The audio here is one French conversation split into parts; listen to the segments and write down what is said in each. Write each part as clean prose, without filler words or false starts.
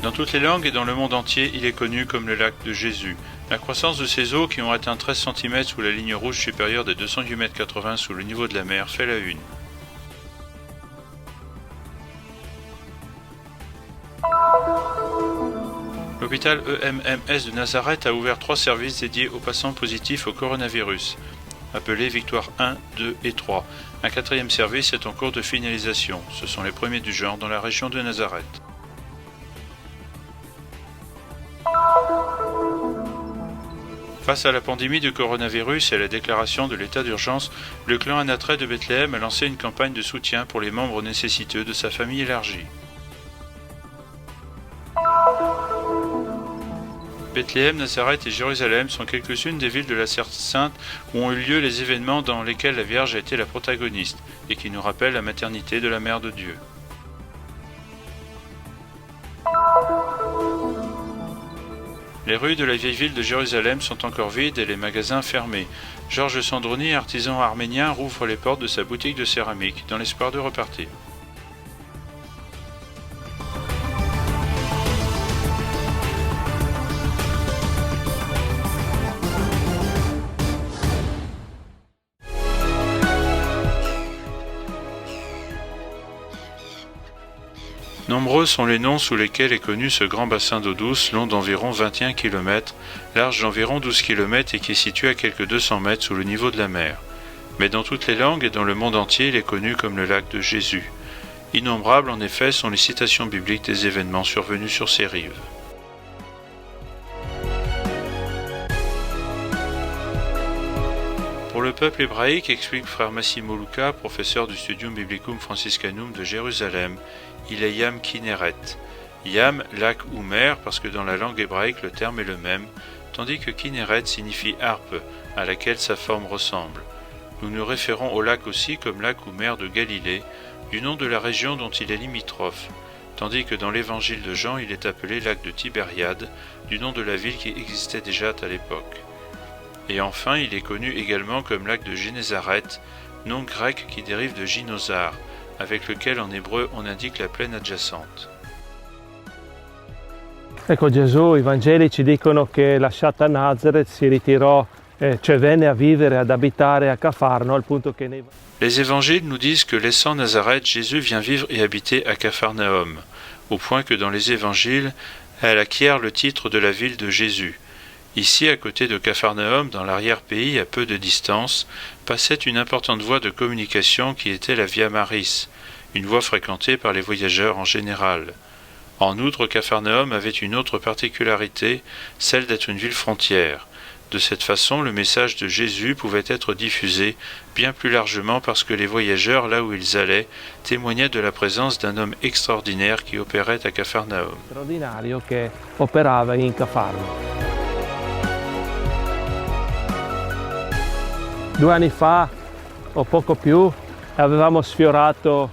Dans toutes les langues et dans le monde entier, il est connu comme le lac de Jésus. La croissance de ses eaux, qui ont atteint 13 cm sous la ligne rouge supérieure des 208,80 m sous le niveau de la mer, fait la une. L'hôpital EMMS de Nazareth a ouvert 3 services dédiés aux patients positifs au coronavirus, appelés Victoire 1, 2 et 3. Un 4e service est en cours de finalisation. Ce sont les premiers du genre dans la région de Nazareth. Face à la pandémie de coronavirus et à la déclaration de l'état d'urgence, le clan Anatré de Bethléem a lancé une campagne de soutien pour les membres nécessiteux de sa famille élargie. Bethléem, Nazareth et Jérusalem sont quelques-unes des villes de la Terre Sainte où ont eu lieu les événements dans lesquels la Vierge a été la protagoniste et qui nous rappellent la maternité de la Mère de Dieu. Les rues de la vieille ville de Jérusalem sont encore vides et les magasins fermés. Georges Sandroni, artisan arménien, rouvre les portes de sa boutique de céramique dans l'espoir de repartir. Nombreux sont les noms sous lesquels est connu ce grand bassin d'eau douce long d'environ 21 km, large d'environ 12 km et qui est situé à quelques 200 mètres sous le niveau de la mer. Mais dans toutes les langues et dans le monde entier, il est connu comme le lac de Jésus. Innombrables en effet sont les citations bibliques des événements survenus sur ces rives. Pour le peuple hébraïque, explique frère Massimo Luca, professeur du Studium Biblicum Franciscanum de Jérusalem, il est Yam Kinneret. Yam, lac ou mer, parce que dans la langue hébraïque le terme est le même, tandis que Kinneret signifie harpe, à laquelle sa forme ressemble. Nous nous référons au lac aussi comme lac ou mer de Galilée, du nom de la région dont il est limitrophe, tandis que dans l'évangile de Jean il est appelé lac de Tibériade, du nom de la ville qui existait déjà à l'époque. Et enfin, il est connu également comme lac de Génézareth, nom grec qui dérive de Ginosar, avec lequel en hébreu on indique la plaine adjacente. Ecco, Gesù, i Vangeli ci dicono che lasciata Nazareth si ritirò, cioè venne a vivere, ad abitare a Cafarno, al punto che nei... Les évangiles nous disent que laissant Nazareth, Jésus vient vivre et habiter à Capharnaüm, au point que dans les évangiles, elle acquiert le titre de la ville de Jésus. Ici, à côté de Capharnaüm, dans l'arrière-pays, à peu de distance, passait une importante voie de communication qui était la Via Maris, une voie fréquentée par les voyageurs en général. En outre, Capharnaüm avait une autre particularité, celle d'être une ville frontière. De cette façon, le message de Jésus pouvait être diffusé bien plus largement parce que les voyageurs, là où ils allaient, témoignaient de la présence d'un homme extraordinaire qui opérait à Capharnaüm. Straordinario che operava in Cafarno. 2 anni fa, o poco più, avevamo sfiorato.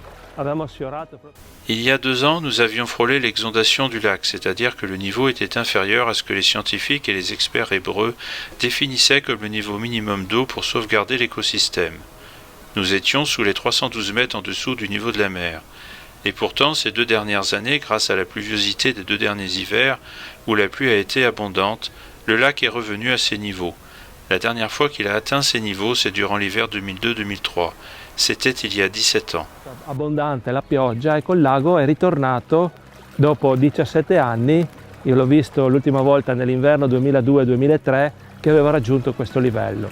Il y a 2 ans, nous avions frôlé l'exondation du lac, c'est-à-dire que le niveau était inférieur à ce que les scientifiques et les experts hébreux définissaient comme le niveau minimum d'eau pour sauvegarder l'écosystème. Nous étions sous les 312 mètres en dessous du niveau de la mer. Et pourtant, ces 2 dernières années, grâce à la pluviosité des 2 derniers hivers, où la pluie a été abondante, le lac est revenu à ses niveaux. La dernière fois qu'il a atteint ces niveaux, c'est durant l'hiver 2002-2003. C'était il y a 17 ans. Abbondante la pioggia e col lago è ritornato dopo 17 anni. Io l'ho visto l'ultima volta nell'inverno 2002-2003 che aveva raggiunto questo livello.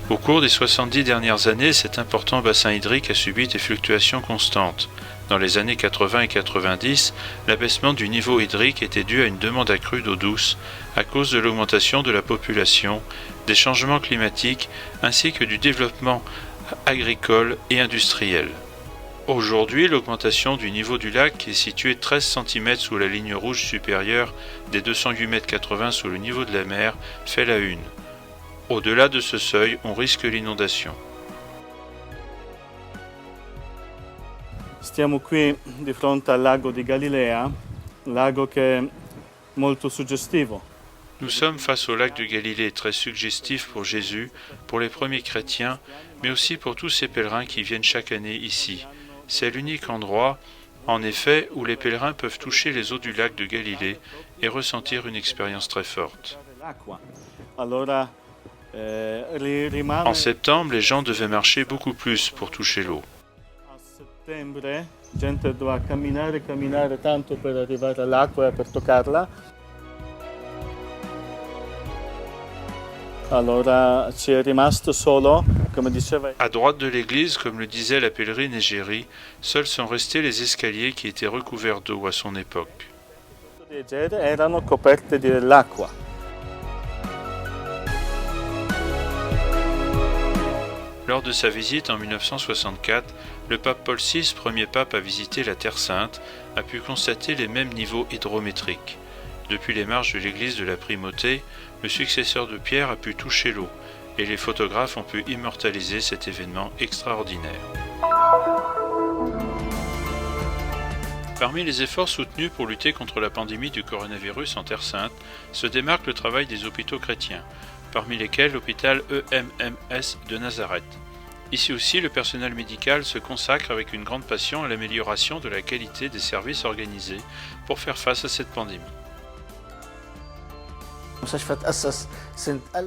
Au cours des 70 dernières années, cet important bassin hydrique a subi des fluctuations constantes. Dans les années 80 et 90, l'abaissement du niveau hydrique était dû à une demande accrue d'eau douce à cause de l'augmentation de la population, des changements climatiques ainsi que du développement agricole et industriel. Aujourd'hui, l'augmentation du niveau du lac, qui est situé 13 cm sous la ligne rouge supérieure des 208,80 m sous le niveau de la mer, fait la une. Au-delà de ce seuil, on risque l'inondation. Stiamo qui di fronte al lago di Galilea, lago che è molto suggestivo. Nous sommes face au lac de Galilée, très suggestif pour Jésus, pour les premiers chrétiens, mais aussi pour tous ces pèlerins qui viennent chaque année ici. C'est l'unique endroit En effet, où les pèlerins peuvent toucher les eaux du lac de Galilée et ressentir une expérience très forte. En septembre, les gens devaient marcher beaucoup plus pour toucher l'eau. Gente doveva camminare tanto per arrivare all'acqua e per toccarla. Allora ci è rimasto solo, come diceva. À droite de l'église, comme le disait la pèlerine Égérie, seuls sont restés les escaliers qui étaient recouverts d'eau à son époque. Le egere erano coperte dell'acqua. Lors de sa visite en 1964, le pape Paul VI, premier pape à visiter la Terre Sainte, a pu constater les mêmes niveaux hydrométriques. Depuis les marches de l'église de la Primauté, le successeur de Pierre a pu toucher l'eau, et les photographes ont pu immortaliser cet événement extraordinaire. Parmi les efforts soutenus pour lutter contre la pandémie du coronavirus en Terre Sainte, se démarque le travail des hôpitaux chrétiens, parmi lesquels l'hôpital EMMS de Nazareth. Ici aussi, le personnel médical se consacre avec une grande passion à l'amélioration de la qualité des services organisés pour faire face à cette pandémie.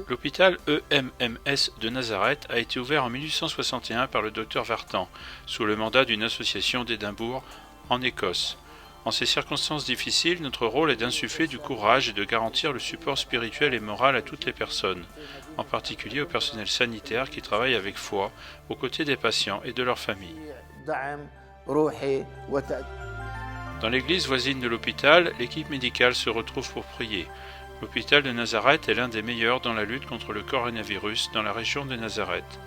L'hôpital EMMS de Nazareth a été ouvert en 1861 par le docteur Vartan, sous le mandat d'une association d'Édimbourg, en Écosse. En ces circonstances difficiles, notre rôle est d'insuffler du courage et de garantir le support spirituel et moral à toutes les personnes, en particulier au personnel sanitaire qui travaille avec foi aux côtés des patients et de leurs familles. Dans l'église voisine de l'hôpital, l'équipe médicale se retrouve pour prier. L'hôpital de Nazareth est l'un des meilleurs dans la lutte contre le coronavirus dans la région de Nazareth.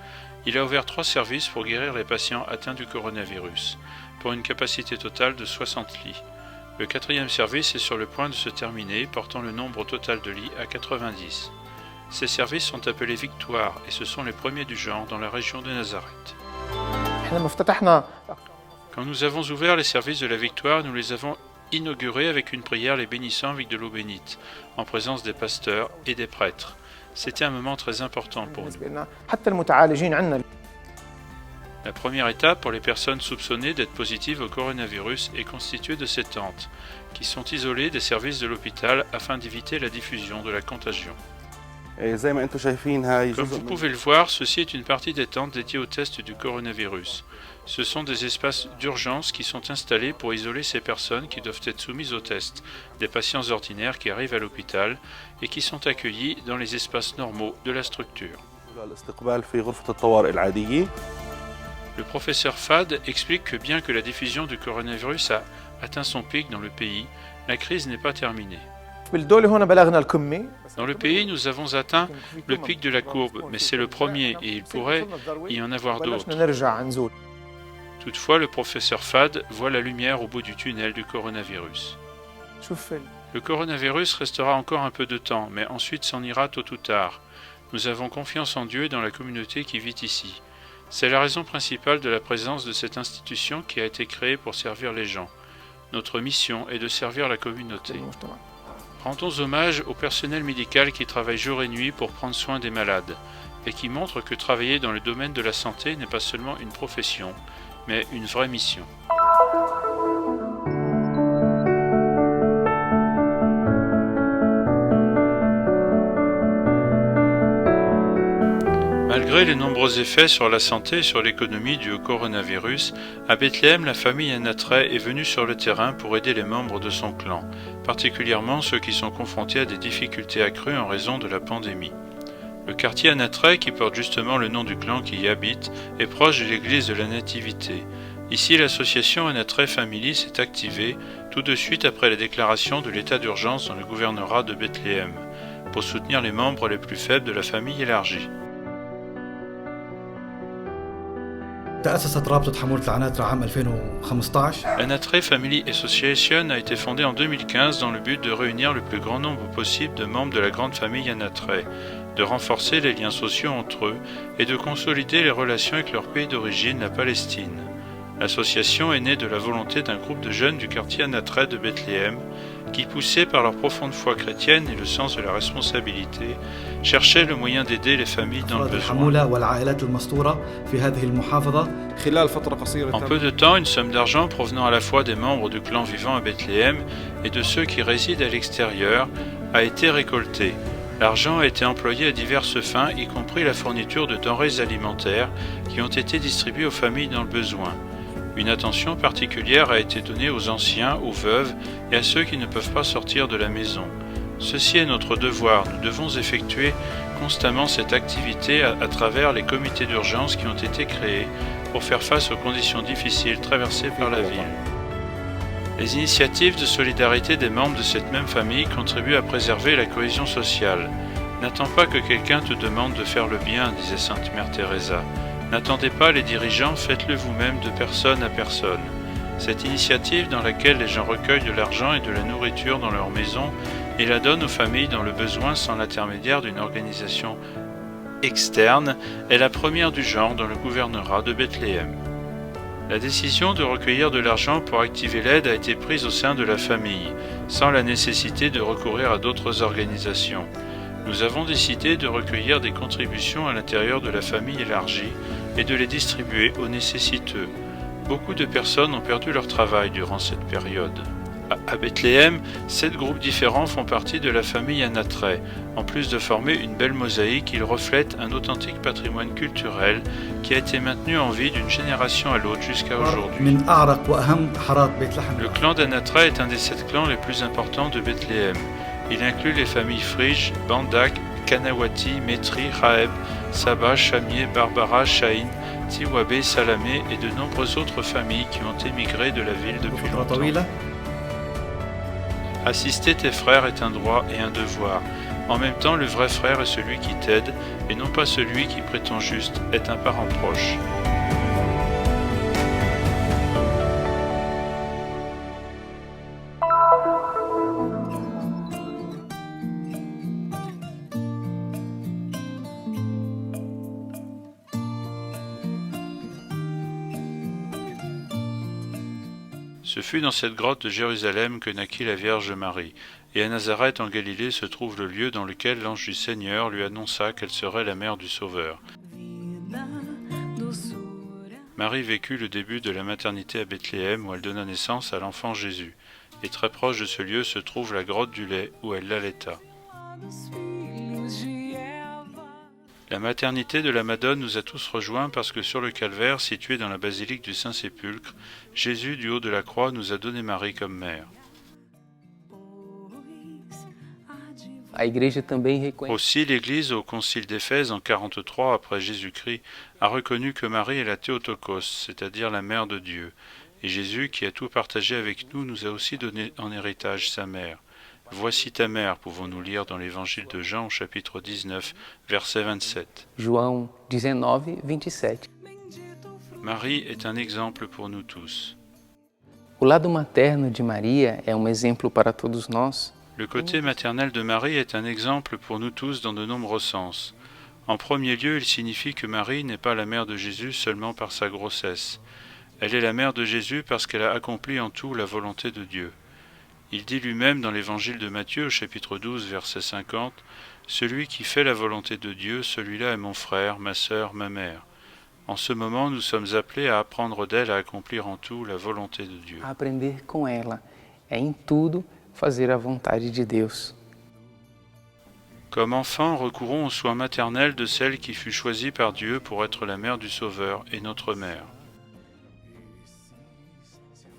Il a ouvert 3 services pour guérir les patients atteints du coronavirus, pour une capacité totale de 60 lits. Le 4e service est sur le point de se terminer, portant le nombre total de lits à 90. Ces services sont appelés Victoire et ce sont les premiers du genre dans la région de Nazareth. Quand nous avons ouvert les services de la Victoire, nous les avons inaugurés avec une prière les bénissant avec de l'eau bénite, en présence des pasteurs et des prêtres. C'était un moment très important pour nous. La première étape pour les personnes soupçonnées d'être positives au coronavirus est constituée de ces tentes, qui sont isolées des services de l'hôpital afin d'éviter la diffusion de la contagion. Comme vous pouvez le voir, ceci est une partie des tentes dédiées au test du coronavirus. Ce sont des espaces d'urgence qui sont installés pour isoler ces personnes qui doivent être soumises au test, des patients ordinaires qui arrivent à l'hôpital et qui sont accueillis dans les espaces normaux de la structure. Le professeur Fad explique que bien que la diffusion du coronavirus a atteint son pic dans le pays, la crise n'est pas terminée. Dans le pays, nous avons atteint le pic de la courbe, mais c'est le premier et il pourrait y en avoir d'autres. Toutefois, le professeur Fad voit la lumière au bout du tunnel du coronavirus. Le coronavirus restera encore un peu de temps, mais ensuite s'en ira tôt ou tard. Nous avons confiance en Dieu et dans la communauté qui vit ici. C'est la raison principale de la présence de cette institution qui a été créée pour servir les gens. Notre mission est de servir la communauté. Rendons hommage au personnel médical qui travaille jour et nuit pour prendre soin des malades et qui montre que travailler dans le domaine de la santé n'est pas seulement une profession, mais une vraie mission. Malgré les nombreux effets sur la santé et sur l'économie du coronavirus, à Bethléem, la famille Anatray est venue sur le terrain pour aider les membres de son clan, particulièrement ceux qui sont confrontés à des difficultés accrues en raison de la pandémie. Le quartier Anatray, qui porte justement le nom du clan qui y habite, est proche de l'église de la Nativité. Ici, l'association Anatray Family s'est activée tout de suite après la déclaration de l'état d'urgence dans le gouvernorat de Bethléem, pour soutenir les membres les plus faibles de la famille élargie. Anatray Family Association a été fondée en 2015 dans le but de réunir le plus grand nombre possible de membres de la grande famille Anatray, de renforcer les liens sociaux entre eux et de consolider les relations avec leur pays d'origine, la Palestine. L'association est née de la volonté d'un groupe de jeunes du quartier Anatray de Bethléem qui, poussés par leur profonde foi chrétienne et le sens de la responsabilité, cherchaient le moyen d'aider les familles dans le besoin. En peu de temps, une somme d'argent provenant à la fois des membres du clan vivant à Bethléem et de ceux qui résident à l'extérieur a été récoltée. L'argent a été employé à diverses fins, y compris la fourniture de denrées alimentaires qui ont été distribuées aux familles dans le besoin. Une attention particulière a été donnée aux anciens, aux veuves et à ceux qui ne peuvent pas sortir de la maison. Ceci est notre devoir. Nous devons effectuer constamment cette activité à travers les comités d'urgence qui ont été créés pour faire face aux conditions difficiles traversées par la ville. Les initiatives de solidarité des membres de cette même famille contribuent à préserver la cohésion sociale. N'attends pas que quelqu'un te demande de faire le bien, disait Sainte Mère Teresa. N'attendez pas les dirigeants, faites-le vous-même de personne à personne. Cette initiative dans laquelle les gens recueillent de l'argent et de la nourriture dans leur maison et la donnent aux familles dans le besoin sans l'intermédiaire d'une organisation externe est la première du genre dans le gouvernorat de Bethléem. La décision de recueillir de l'argent pour activer l'aide a été prise au sein de la famille, sans la nécessité de recourir à d'autres organisations. Nous avons décidé de recueillir des contributions à l'intérieur de la famille élargie et de les distribuer aux nécessiteux. Beaucoup de personnes ont perdu leur travail durant cette période. À Bethléem, 7 groupes différents font partie de la famille Anatré. En plus de former une belle mosaïque, ils reflètent un authentique patrimoine culturel qui a été maintenu en vie d'une génération à l'autre jusqu'à aujourd'hui. Le clan d'Anatré est un des 7 clans les plus importants de Bethléem. Il inclut les familles Frige, Bandak, Kanawati, Métri, Raeb, Saba, Chamier, Barbara, Shahin, Tiwabé, Salamé et de nombreuses autres familles qui ont émigré de la ville depuis longtemps. Assister tes frères est un droit et un devoir. En même temps, le vrai frère est celui qui t'aide et non pas celui qui prétend juste être un parent proche. Ce fut dans cette grotte de Jérusalem que naquit la Vierge Marie, et à Nazareth en Galilée se trouve le lieu dans lequel l'ange du Seigneur lui annonça qu'elle serait la mère du Sauveur. Marie vécut le début de la maternité à Bethléem où elle donna naissance à l'enfant Jésus, et très proche de ce lieu se trouve la grotte du lait où elle l'allaita. La maternité de la Madone nous a tous rejoints parce que sur le calvaire, situé dans la basilique du Saint-Sépulcre, Jésus, du haut de la croix, nous a donné Marie comme mère. Aussi, l'Église, au Concile d'Éphèse en 43 après Jésus-Christ, a reconnu que Marie est la Théotokos, c'est-à-dire la mère de Dieu. Et Jésus, qui a tout partagé avec nous, nous a aussi donné en héritage sa mère. Voici ta mère, pouvons-nous lire dans l'évangile de Jean au chapitre 19, verset 27. João 19, 27. Marie est un exemple pour nous tous. O lado materno de Maria é exemplo para todos nós. Le côté maternel de Marie est un exemple pour nous tous dans de nombreux sens. En premier lieu, il signifie que Marie n'est pas la mère de Jésus seulement par sa grossesse. Elle est la mère de Jésus parce qu'elle a accompli en tout la volonté de Dieu. Il dit lui-même dans l'évangile de Matthieu au chapitre 12, verset 50, « Celui qui fait la volonté de Dieu, celui-là est mon frère, ma sœur, ma mère. » En ce moment, nous sommes appelés à apprendre d'elle à accomplir en tout la volonté de Dieu. Aprender com ela é em tudo fazer a vontade de Deus. Comme enfants, recourons aux soins maternels de celle qui fut choisie par Dieu pour être la mère du Sauveur et notre mère.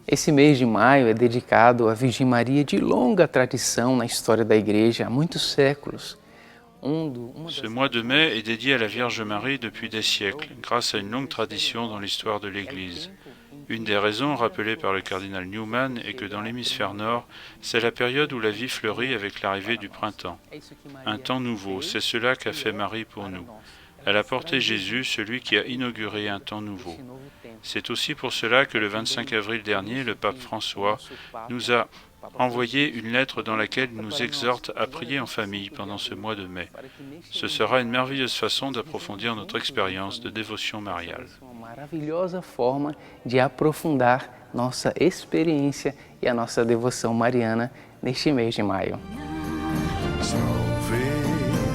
Esse mês de maio é dedicado à Virgem Maria de longa tradição na história da Igreja, há muitos séculos. Ce mois de mai est dédié à la Vierge Marie depuis des siècles, grâce à une longue tradition dans l'histoire de l'Église. Une des raisons rappelées par le cardinal Newman est que dans l'hémisphère nord, c'est la période où la vie fleurit avec l'arrivée du printemps. Un temps nouveau, c'est cela qu'a fait Marie pour nous. Elle a porté Jésus, celui qui a inauguré un temps nouveau. C'est aussi pour cela que le 25 avril dernier, le pape François nous a envoyé une lettre dans laquelle il nous exhorte à prier en famille pendant ce mois de mai. Ce sera une merveilleuse façon d'approfondir notre expérience de dévotion mariale. Uma maravilhosa forma de aprofundar nossa experiência e a nossa devoção mariana neste mês de maio. Salve,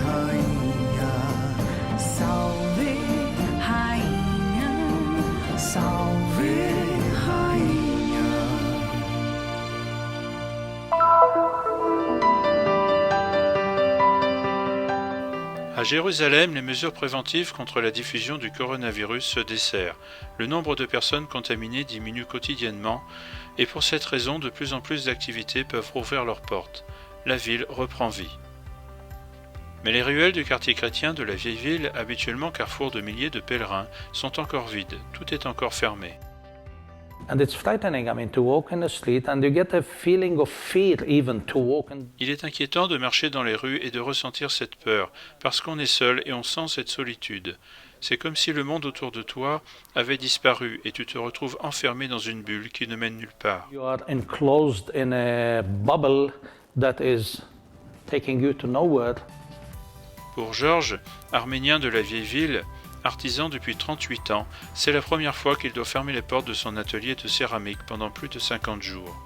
rainha. Salve, rainha. Salve, rainha. À Jérusalem, les mesures préventives contre la diffusion du coronavirus se desserrent. Le nombre de personnes contaminées diminue quotidiennement et pour cette raison, de plus en plus d'activités peuvent rouvrir leurs portes. La ville reprend vie. Mais les ruelles du quartier chrétien de la vieille ville, habituellement carrefour de milliers de pèlerins, sont encore vides. Tout est encore fermé. And it's frightening, to walk in the street and you get a feeling of fear even to walk in. Il est inquiétant de marcher dans les rues et de ressentir cette peur, parce qu'on est seul et on sent cette solitude. C'est comme si le monde autour de toi avait disparu et tu te retrouves enfermé dans une bulle qui ne mène nulle part. You are enclosed in a bubble that is taking you to nowhere. Pour Georges, arménien de la vieille ville, artisan depuis 38 ans, c'est la première fois qu'il doit fermer les portes de son atelier de céramique pendant plus de 50 jours.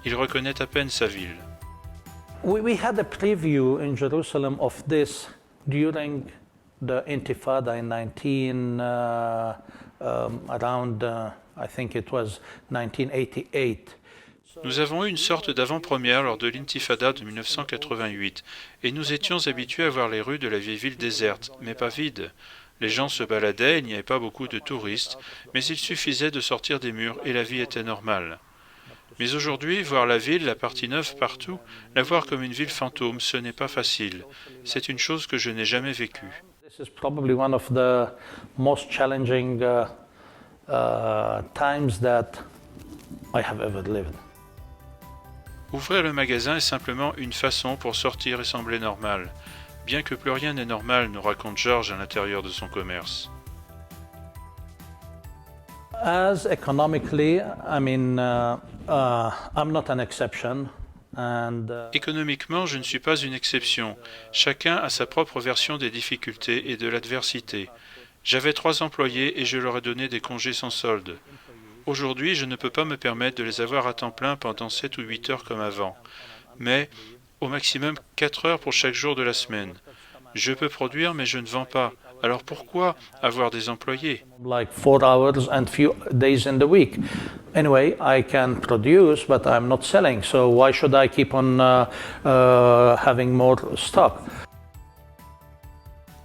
Il reconnaît à peine sa ville. We had a preview in Jerusalem of this during the Intifada in around I think it was 1988. Nous avons eu une sorte d'avant-première lors de l'Intifada de 1988, et nous étions habitués à voir les rues de la vieille ville désertes, mais pas vides. Les gens se baladaient, il n'y avait pas beaucoup de touristes, mais il suffisait de sortir des murs et la vie était normale. Mais aujourd'hui, voir la ville, la partie neuve partout, la voir comme une ville fantôme, ce n'est pas facile. C'est une chose que je n'ai jamais vécue. This is probably one of the most challenging times that I have ever lived. Ouvrir le magasin est simplement une façon pour sortir et sembler normal. Bien que plus rien n'est normal, nous raconte Georges à l'intérieur de son commerce. As economically, I'm not an exception. Économiquement, je ne suis pas une exception. Chacun a sa propre version des difficultés et de l'adversité. J'avais 3 employés et je leur ai donné des congés sans solde. Aujourd'hui, je ne peux pas me permettre de les avoir à temps plein pendant 7 ou 8 heures comme avant. Mais au maximum 4 heures pour chaque jour de la semaine. Je peux produire, mais je ne vends pas. Alors pourquoi avoir des employés? Like 4 hours and few days in the week. Anyway, I can produce, but I'm not selling. So why should I keep on having more stock?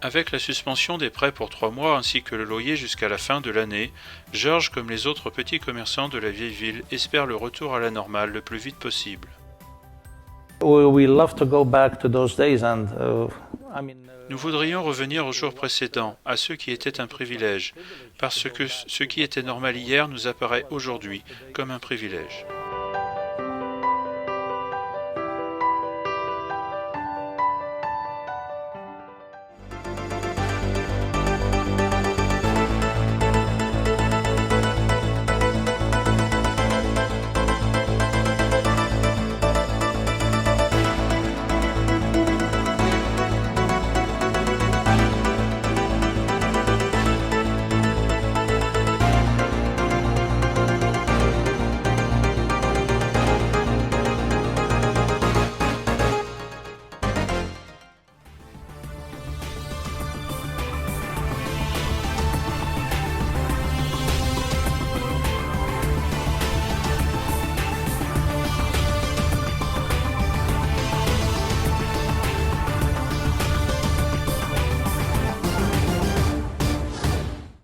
Avec la suspension des prêts pour 3 mois ainsi que le loyer jusqu'à la fin de l'année, Georges, comme les autres petits commerçants de la vieille ville, espère le retour à la normale le plus vite possible. We love to go back to those days and Nous voudrions revenir aux jours précédents, à ceux qui étaient un privilège, parce que ce qui était normal hier nous apparaît aujourd'hui comme un privilège.